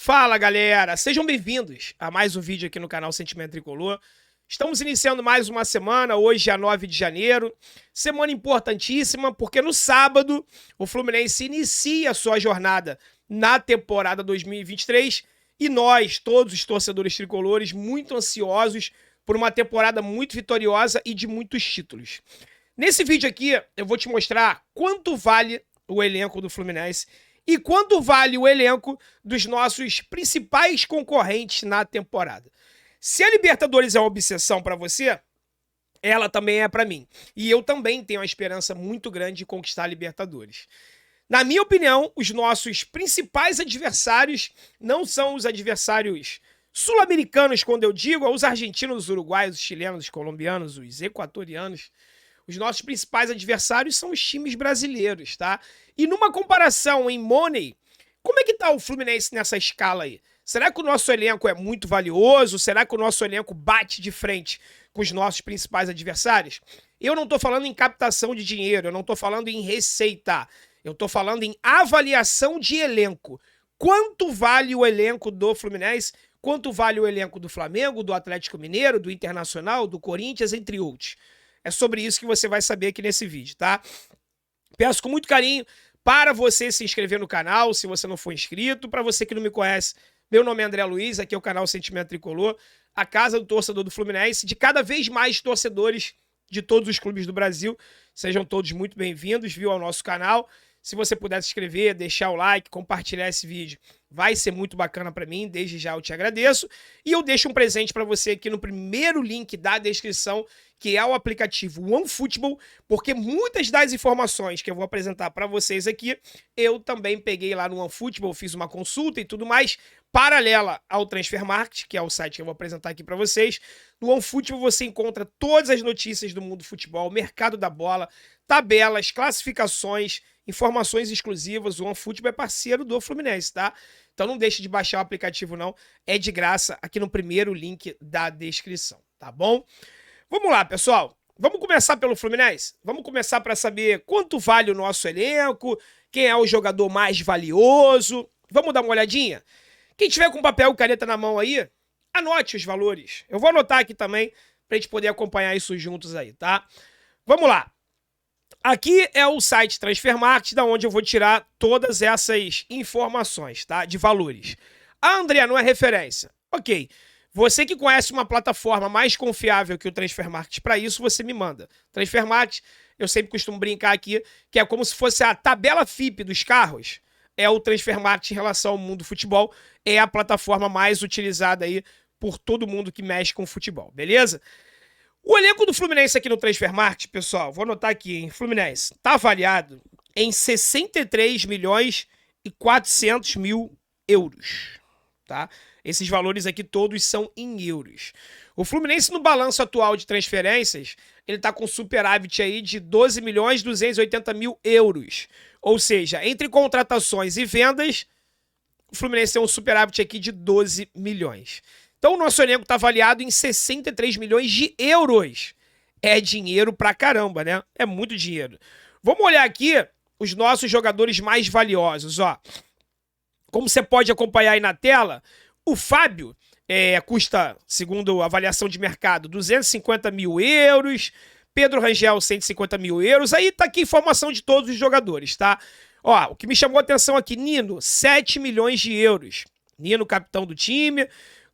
Fala, galera! Sejam bem-vindos a mais um vídeo aqui no canal Sentimento Tricolor. Estamos iniciando mais uma semana, hoje é 9 de janeiro. Semana importantíssima, porque no sábado o Fluminense inicia a sua jornada na temporada 2023 e nós, todos os torcedores tricolores, muito ansiosos por uma temporada muito vitoriosa e de muitos títulos. Nesse vídeo aqui, eu vou te mostrar quanto vale o elenco do Fluminense e quanto vale o elenco dos nossos principais concorrentes na temporada. Se a Libertadores é uma obsessão para você, ela também é para mim. E eu também tenho uma esperança muito grande de conquistar a Libertadores. Na minha opinião, os nossos principais adversários não são os adversários sul-americanos, quando eu digo, os argentinos, os uruguaios, os chilenos, os colombianos, os equatorianos. Os nossos principais adversários são os times brasileiros, tá? E numa comparação em money, como é que tá o Fluminense nessa escala aí? Será que o nosso elenco é muito valioso? Será que o nosso elenco bate de frente com os nossos principais adversários? Eu não tô falando em captação de dinheiro, eu não tô falando em receita, eu tô falando em avaliação de elenco. Quanto vale o elenco do Fluminense? Quanto vale o elenco do Flamengo, do Atlético Mineiro, do Internacional, do Corinthians, entre outros? É sobre isso que você vai saber aqui nesse vídeo, tá? Peço com muito carinho para você se inscrever no canal, se você não for inscrito. Para você que não me conhece, meu nome é André Luiz, aqui é o canal Sentimento Tricolor, a casa do torcedor do Fluminense, de cada vez mais torcedores de todos os clubes do Brasil. Sejam todos muito bem-vindos, viu, ao nosso canal. Se você puder se inscrever, deixar o like, compartilhar esse vídeo, vai ser muito bacana para mim, desde já eu te agradeço. E eu deixo um presente para você aqui no primeiro link da descrição, que é o aplicativo OneFootball, porque muitas das informações que eu vou apresentar para vocês aqui, eu também peguei lá no OneFootball, fiz uma consulta e tudo mais, paralela ao Transfermarkt, que é o site que eu vou apresentar aqui para vocês. No OneFootball você encontra todas as notícias do mundo do futebol, mercado da bola, tabelas, classificações, informações exclusivas. O OneFootball é parceiro do Fluminense, tá? Então não deixe de baixar o aplicativo não, é de graça aqui no primeiro link da descrição, tá bom? Vamos lá, pessoal. Vamos começar pelo Fluminense? Vamos começar para saber quanto vale o nosso elenco, quem é o jogador mais valioso. Vamos dar uma olhadinha? Quem tiver com papel e caneta na mão aí, anote os valores. Eu vou anotar aqui também para a gente poder acompanhar isso juntos aí, tá? Vamos lá. Aqui é o site Transfermarkt, da onde eu vou tirar todas essas informações, tá? De valores. Ah, André, não é referência. Ok. Você que conhece uma plataforma mais confiável que o Transfermarkt para isso, você me manda. Transfermarkt, eu sempre costumo brincar aqui, que é como se fosse a tabela FIPE dos carros. É o Transfermarkt em relação ao mundo do futebol. É a plataforma mais utilizada aí por todo mundo que mexe com futebol, beleza? O elenco do Fluminense aqui no Transfermarkt, pessoal, vou anotar aqui, hein? Fluminense, tá avaliado em 63 milhões e 400 mil euros, tá? Esses valores aqui todos são em euros. O Fluminense no balanço atual de transferências, ele tá com superávit aí de 12 milhões e 280 mil euros. Ou seja, entre contratações e vendas, o Fluminense tem um superávit aqui de 12 milhões. Então o nosso elenco tá avaliado em 63 milhões de euros. É dinheiro pra caramba, né? É muito dinheiro. Vamos olhar aqui os nossos jogadores mais valiosos, ó. Como você pode acompanhar aí na tela, o Fábio custa, segundo a avaliação de mercado, 250 mil euros. Pedro Rangel, 150 mil euros. Aí tá aqui a informação de todos os jogadores, tá? Ó, o que me chamou a atenção aqui, Nino, 7 milhões de euros. Nino, capitão do time,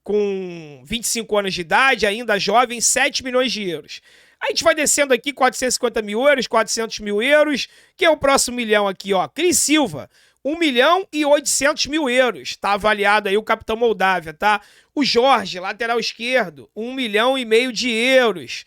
com 25 anos de idade, ainda jovem, 7 milhões de euros. Aí a gente vai descendo aqui, 450 mil euros, 400 mil euros. Quem é o próximo milhão aqui, ó? Cris Silva. 1 milhão e 800 mil euros, tá avaliado aí o capitão Moldávia, tá? O Jorge, lateral esquerdo, 1 milhão e meio de euros.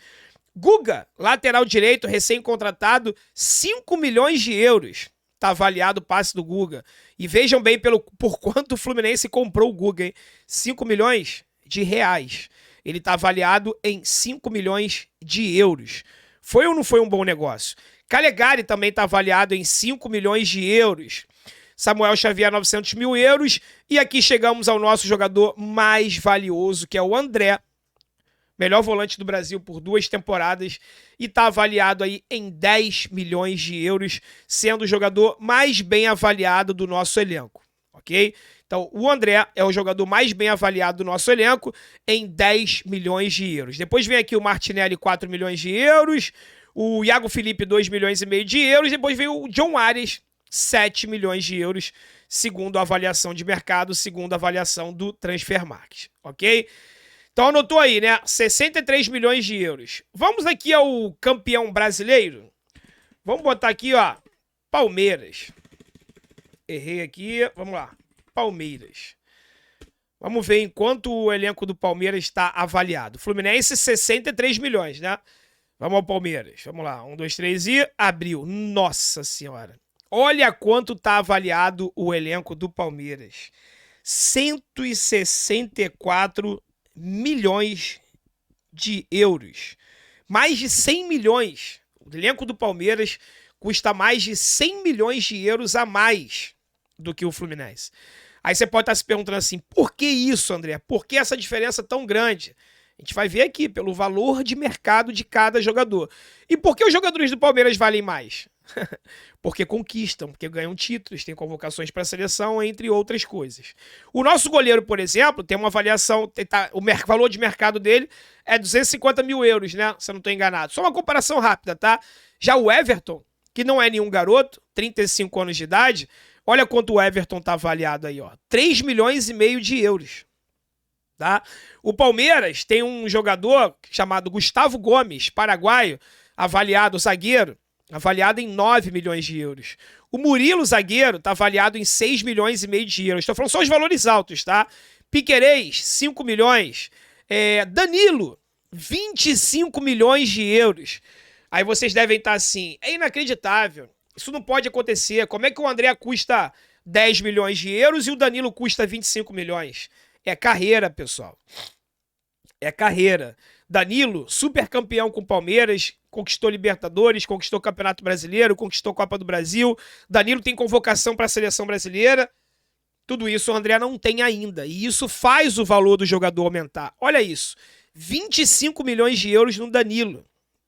Guga, lateral direito, recém-contratado, 5 milhões de euros, tá avaliado o passe do Guga. E vejam bem por quanto o Fluminense comprou o Guga, hein? 5 milhões de reais. Ele tá avaliado em 5 milhões de euros. Foi ou não foi um bom negócio? Calegari também tá avaliado em 5 milhões de euros. Samuel Xavier, 900 mil euros. E aqui chegamos ao nosso jogador mais valioso, que é o André. Melhor volante do Brasil por 2 temporadas. E está avaliado aí em 10 milhões de euros, sendo o jogador mais bem avaliado do nosso elenco. ok? Então, o André é o jogador mais bem avaliado do nosso elenco em 10 milhões de euros. Depois vem aqui o Martinelli, 4 milhões de euros, o Iago Felipe, 2 milhões e meio de euros, depois vem o John Arias, 7 milhões de euros, segundo a avaliação de mercado, segundo a avaliação do Transfermarkt, ok? Então anotou aí, né? 63 milhões de euros. Vamos aqui ao campeão brasileiro. Vamos botar aqui, ó, Palmeiras. Errei aqui, vamos lá. Palmeiras. Vamos ver em quanto o elenco do Palmeiras está avaliado. Fluminense, 63 milhões, né? Vamos ao Palmeiras. Vamos lá. 1, 2, 3 e abriu. Nossa Senhora. Olha quanto está avaliado o elenco do Palmeiras. 164 milhões de euros. Mais de 100 milhões. O elenco do Palmeiras custa mais de 100 milhões de euros a mais do que o Fluminense. Aí você pode estar se perguntando assim, por que isso, André? Por que essa diferença tão grande? A gente vai ver aqui, pelo valor de mercado de cada jogador. E por que os jogadores do Palmeiras valem mais? Porque conquistam, porque ganham títulos, têm convocações para a seleção, entre outras coisas. O nosso goleiro, por exemplo, tem uma avaliação, o valor de mercado dele é 250 mil euros, né? Se eu não estou enganado. Só uma comparação rápida, tá? Já o Everton, que não é nenhum garoto, 35 anos de idade, olha quanto o Everton está avaliado aí, ó. 3 milhões e meio de euros. Tá? O Palmeiras tem um jogador chamado Gustavo Gomes, paraguaio, avaliado, zagueiro, avaliado em 9 milhões de euros. O Murilo, zagueiro, está avaliado em 6 milhões e meio de euros. Estou falando só os valores altos, tá? Piquerez, 5 milhões. Danilo, 25 milhões de euros. Aí vocês devem estar assim, é inacreditável. Isso não pode acontecer. Como é que o André custa 10 milhões de euros e o Danilo custa 25 milhões? É carreira, pessoal. É carreira. Danilo, super campeão com o Palmeiras, conquistou Libertadores, conquistou o Campeonato Brasileiro, conquistou a Copa do Brasil. Danilo tem convocação para a seleção brasileira. Tudo isso o André não tem ainda. E isso faz o valor do jogador aumentar. Olha isso. 25 milhões de euros no Danilo.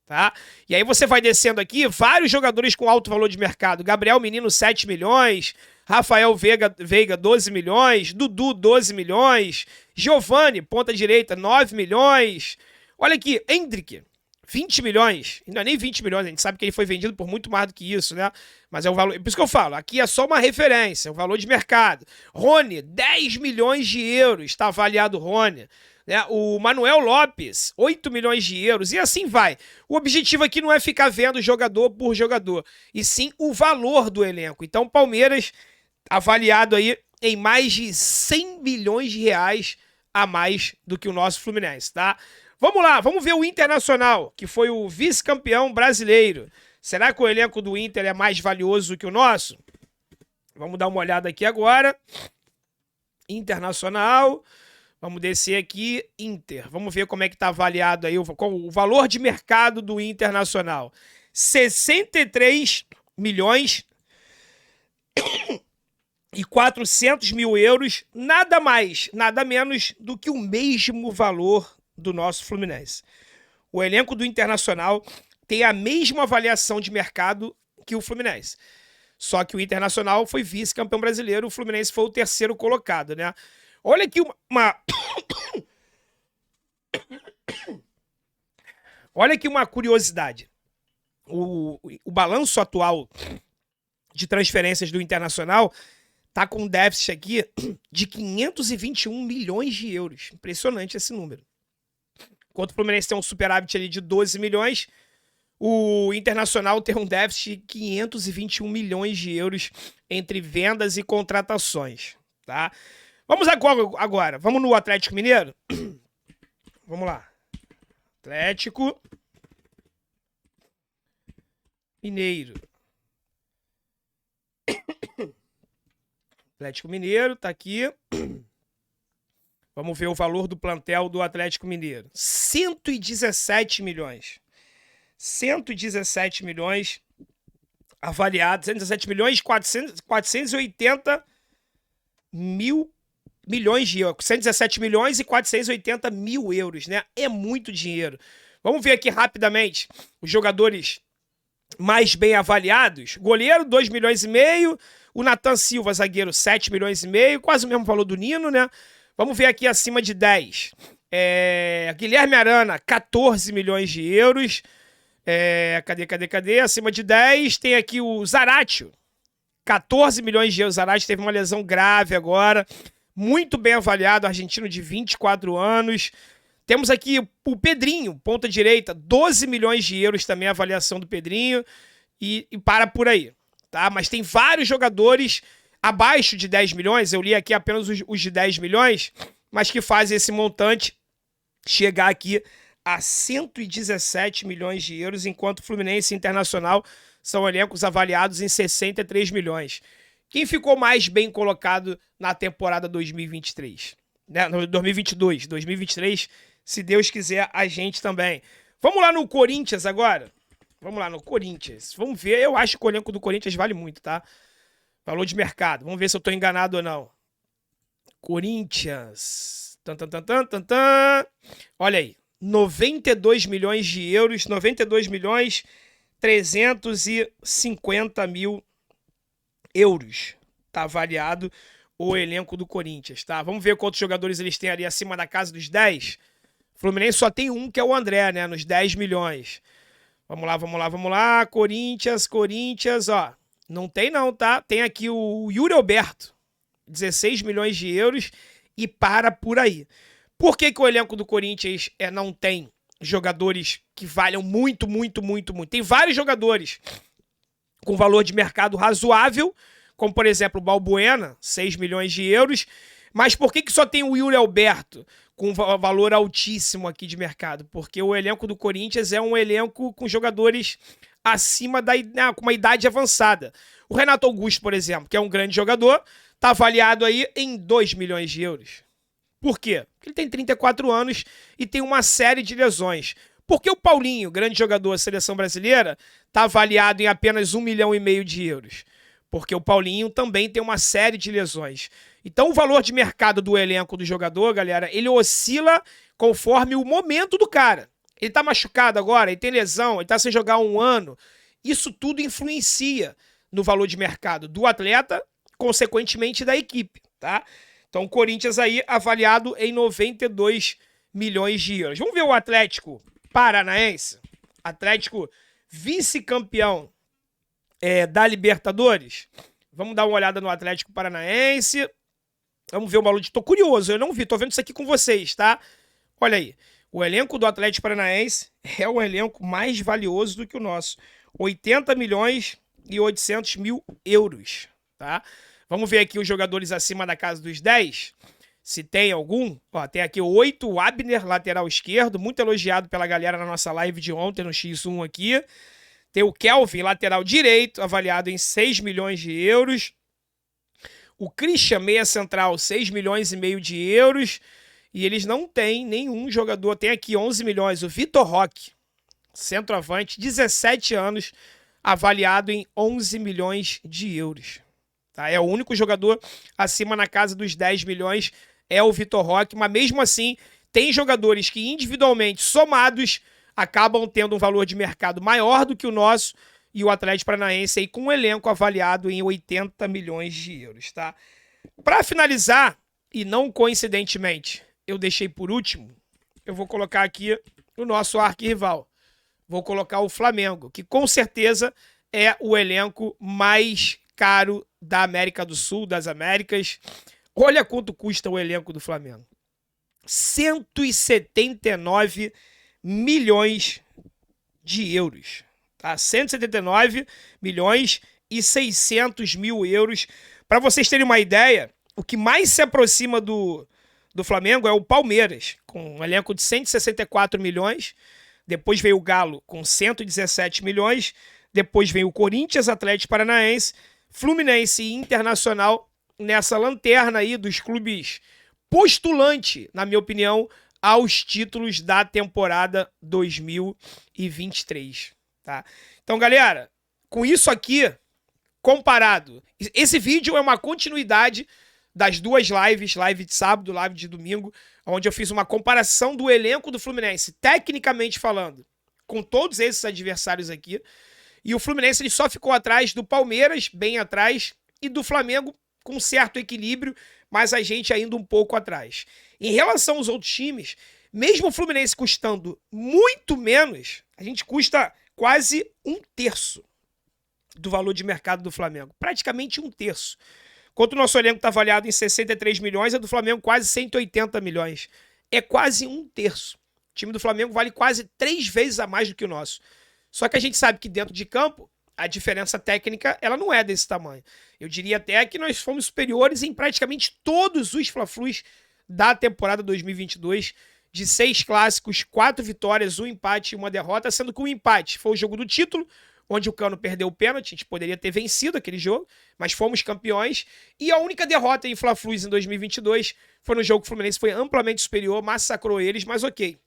Tá? E aí você vai descendo aqui, vários jogadores com alto valor de mercado. Gabriel Menino, 7 milhões. Rafael Veiga, 12 milhões. Dudu, 12 milhões. Giovani, ponta direita, 9 milhões. Olha aqui, Hendrick, 20 milhões. Não é nem 20 milhões, a gente sabe que ele foi vendido por muito mais do que isso, né? Mas é o valor. Por isso que eu falo, aqui é só uma referência, é o valor de mercado. Rony, 10 milhões de euros, está avaliado o Rony. Né? O Manuel Lopes, 8 milhões de euros, e assim vai. O objetivo aqui não é ficar vendo jogador por jogador, e sim o valor do elenco. Então, Palmeiras, avaliado aí em mais de 100 milhões de reais a mais do que o nosso Fluminense, tá? Vamos lá, vamos ver o Internacional, que foi o vice-campeão brasileiro. Será que o elenco do Inter é mais valioso que o nosso? Vamos dar uma olhada aqui agora. Internacional... Vamos descer aqui, Inter. Vamos ver como é que está avaliado aí o valor de mercado do Internacional. 63 milhões e 400 mil euros, nada mais, nada menos do que o mesmo valor do nosso Fluminense. O elenco do Internacional tem a mesma avaliação de mercado que o Fluminense. Só que o Internacional foi vice-campeão brasileiro, o Fluminense foi o terceiro colocado, né? Olha aqui Olha aqui uma curiosidade. O balanço atual de transferências do Internacional tá com um déficit aqui de 521 milhões de euros. Impressionante esse número. Enquanto o Fluminense tem um superávit ali de 12 milhões, o Internacional tem um déficit de 521 milhões de euros entre vendas e contratações, tá? Vamos agora. Vamos no Atlético Mineiro? Vamos lá. Atlético Mineiro. Atlético Mineiro, tá aqui. Vamos ver o valor do plantel do Atlético Mineiro. 117 milhões. 117 milhões avaliados. 117 milhões e 480 milhões de euros. 117 milhões e 480 mil euros, né? É muito dinheiro. Vamos ver aqui rapidamente os jogadores mais bem avaliados, goleiro 2 milhões e meio, o Nathan Silva, zagueiro 7 milhões e meio, quase o mesmo valor do Nino, né? Vamos ver aqui acima de 10. Guilherme Arana, 14 milhões de euros. Cadê? Acima de 10 tem aqui o Zaratio, 14 milhões de euros. Zaratio teve uma lesão grave agora, muito bem avaliado, argentino de 24 anos. Temos aqui o Pedrinho, ponta direita, 12 milhões de euros também a avaliação do Pedrinho. E para por aí, tá? Mas tem vários jogadores abaixo de 10 milhões, eu li aqui apenas os de 10 milhões, mas que fazem esse montante chegar aqui a 117 milhões de euros, enquanto Fluminense e Internacional são elencos avaliados em 63 milhões. Quem ficou mais bem colocado na temporada 2023? Né? 2022, 2023... Se Deus quiser, a gente também. Vamos lá no Corinthians agora? Vamos lá no Corinthians. Vamos ver. Eu acho que o elenco do Corinthians vale muito, tá? Valor de mercado. Vamos ver se eu tô enganado ou não. Corinthians. Olha aí. 92 milhões de euros. 92 milhões 350 mil euros. Tá avaliado o elenco do Corinthians, tá? Vamos ver quantos jogadores eles têm ali acima da casa dos 10. Fluminense só tem um, que é o André, né? Nos 10 milhões. Vamos lá. Corinthians, ó. Não tem não, tá? Tem aqui o Yuri Alberto. 16 milhões de euros e para por aí. Por que o elenco do Corinthians não tem jogadores que valham muito? Tem vários jogadores com valor de mercado razoável, como por exemplo o Balbuena, 6 milhões de euros. Mas por que só tem o Yuri Alberto com valor altíssimo aqui de mercado? Porque o elenco do Corinthians é um elenco com jogadores acima com uma idade avançada. O Renato Augusto, por exemplo, que é um grande jogador, está avaliado aí em 2 milhões de euros. Por quê? Porque ele tem 34 anos e tem uma série de lesões. Por que o Paulinho, grande jogador da seleção brasileira, está avaliado em apenas 1,5 milhão de euros? Porque o Paulinho também tem uma série de lesões. Então o valor de mercado do elenco do jogador, galera, ele oscila conforme o momento do cara. Ele tá machucado agora, ele tem lesão, ele tá sem jogar 1 ano. Isso tudo influencia no valor de mercado do atleta, consequentemente da equipe, tá? Então o Corinthians aí avaliado em 92 milhões de euros. Vamos ver o Atlético Paranaense. Atlético vice-campeão da Libertadores. Vamos dar uma olhada no Atlético Paranaense. Vamos ver o valor de... Tô curioso, eu não vi, tô vendo isso aqui com vocês, tá? Olha aí, o elenco do Atlético Paranaense é o elenco mais valioso do que o nosso. 80 milhões e 800 mil euros, tá? Vamos ver aqui os jogadores acima da casa dos 10, se tem algum. Ó, tem aqui o 8, o Abner, lateral esquerdo, muito elogiado pela galera na nossa live de ontem, no X1 aqui. Tem o Kelvin, lateral direito, avaliado em 6 milhões de euros. O Christian, meia central, 6 milhões e meio de euros. E eles não têm nenhum jogador. Tem aqui 11 milhões. O Vitor Roque, centroavante, 17 anos, avaliado em 11 milhões de euros. Tá? É o único jogador acima na casa dos 10 milhões, é o Vitor Roque. Mas mesmo assim, tem jogadores que individualmente, somados, acabam tendo um valor de mercado maior do que o nosso, e o Atlético Paranaense aí com um elenco avaliado em 80 milhões de euros, tá? Para finalizar, e não coincidentemente, eu deixei por último, eu vou colocar aqui o nosso arquirrival. Vou colocar o Flamengo, que com certeza é o elenco mais caro da América do Sul, das Américas. Olha quanto custa o elenco do Flamengo. 179 milhões de euros. Tá? 179 milhões e 600 mil euros. Para vocês terem uma ideia, o que mais se aproxima do Flamengo é o Palmeiras, com um elenco de 164 milhões. Depois veio o Galo com 117 milhões. Depois vem o Corinthians, Atlético Paranaense, Fluminense e Internacional nessa lanterna aí dos clubes postulante, na minha opinião, aos títulos da temporada 2023. Tá? Então, galera, com isso aqui, comparado, esse vídeo é uma continuidade das duas lives, live de sábado, live de domingo, onde eu fiz uma comparação do elenco do Fluminense, tecnicamente falando, com todos esses adversários aqui. E o Fluminense ele só ficou atrás do Palmeiras, bem atrás, e do Flamengo com certo equilíbrio, mas a gente ainda um pouco atrás. Em relação aos outros times, mesmo o Fluminense custando muito menos, a gente custa quase 1/3 do valor de mercado do Flamengo. Praticamente 1/3. Enquanto o nosso elenco está avaliado em 63 milhões, a do Flamengo quase 180 milhões. É quase 1/3. O time do Flamengo vale quase 3 vezes a mais do que o nosso. Só que a gente sabe que dentro de campo, a diferença técnica ela não é desse tamanho. Eu diria até que nós fomos superiores em praticamente todos os Fla-Flus da temporada 2022, de 6 clássicos, 4 vitórias, 1 empate e 1 derrota, sendo que o empate foi o jogo do título, onde o Cano perdeu o pênalti, a gente poderia ter vencido aquele jogo, mas fomos campeões, e a única derrota em Fla-Flus em 2022 foi no jogo que o Fluminense foi amplamente superior, massacrou eles, mas ok,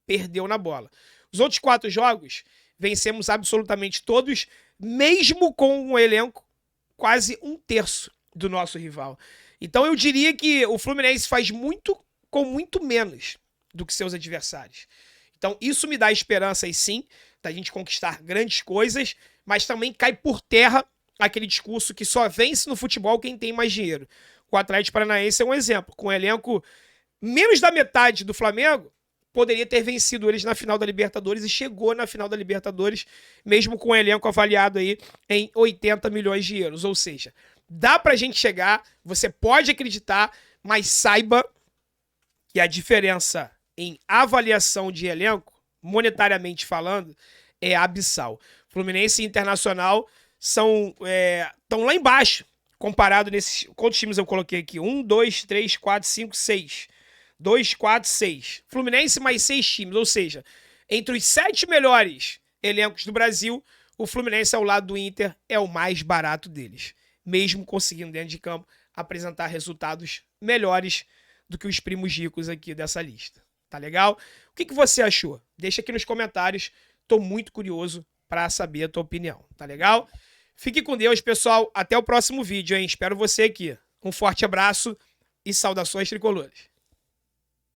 perdeu na bola. Os outros 4 jogos, vencemos absolutamente todos, mesmo com um elenco quase 1/3 do nosso rival. Então eu diria que o Fluminense faz muito com muito menos do que seus adversários. Então isso me dá esperança aí sim, da gente conquistar grandes coisas, mas também cai por terra aquele discurso que só vence no futebol quem tem mais dinheiro. O Atlético Paranaense é um exemplo, com um elenco menos da metade do Flamengo, poderia ter vencido eles na final da Libertadores e chegou na final da Libertadores, mesmo com o elenco avaliado aí em 80 milhões de euros. Ou seja, dá pra gente chegar, você pode acreditar, mas saiba que a diferença em avaliação de elenco, monetariamente falando, é abissal. Fluminense e Internacional estão lá embaixo, comparado nesses... Quantos times eu coloquei aqui? 1, 2, 3, 4, 5, 6. 2, 4, 6. Fluminense mais 6 times, ou seja, entre os 7 melhores elencos do Brasil, o Fluminense ao lado do Inter é o mais barato deles, mesmo conseguindo dentro de campo apresentar resultados melhores do que os primos ricos aqui dessa lista. Tá legal? O que você achou? Deixa aqui nos comentários, tô muito curioso para saber a tua opinião, tá legal? Fique com Deus, pessoal, até o próximo vídeo, hein? Espero você aqui. Um forte abraço e saudações tricolores.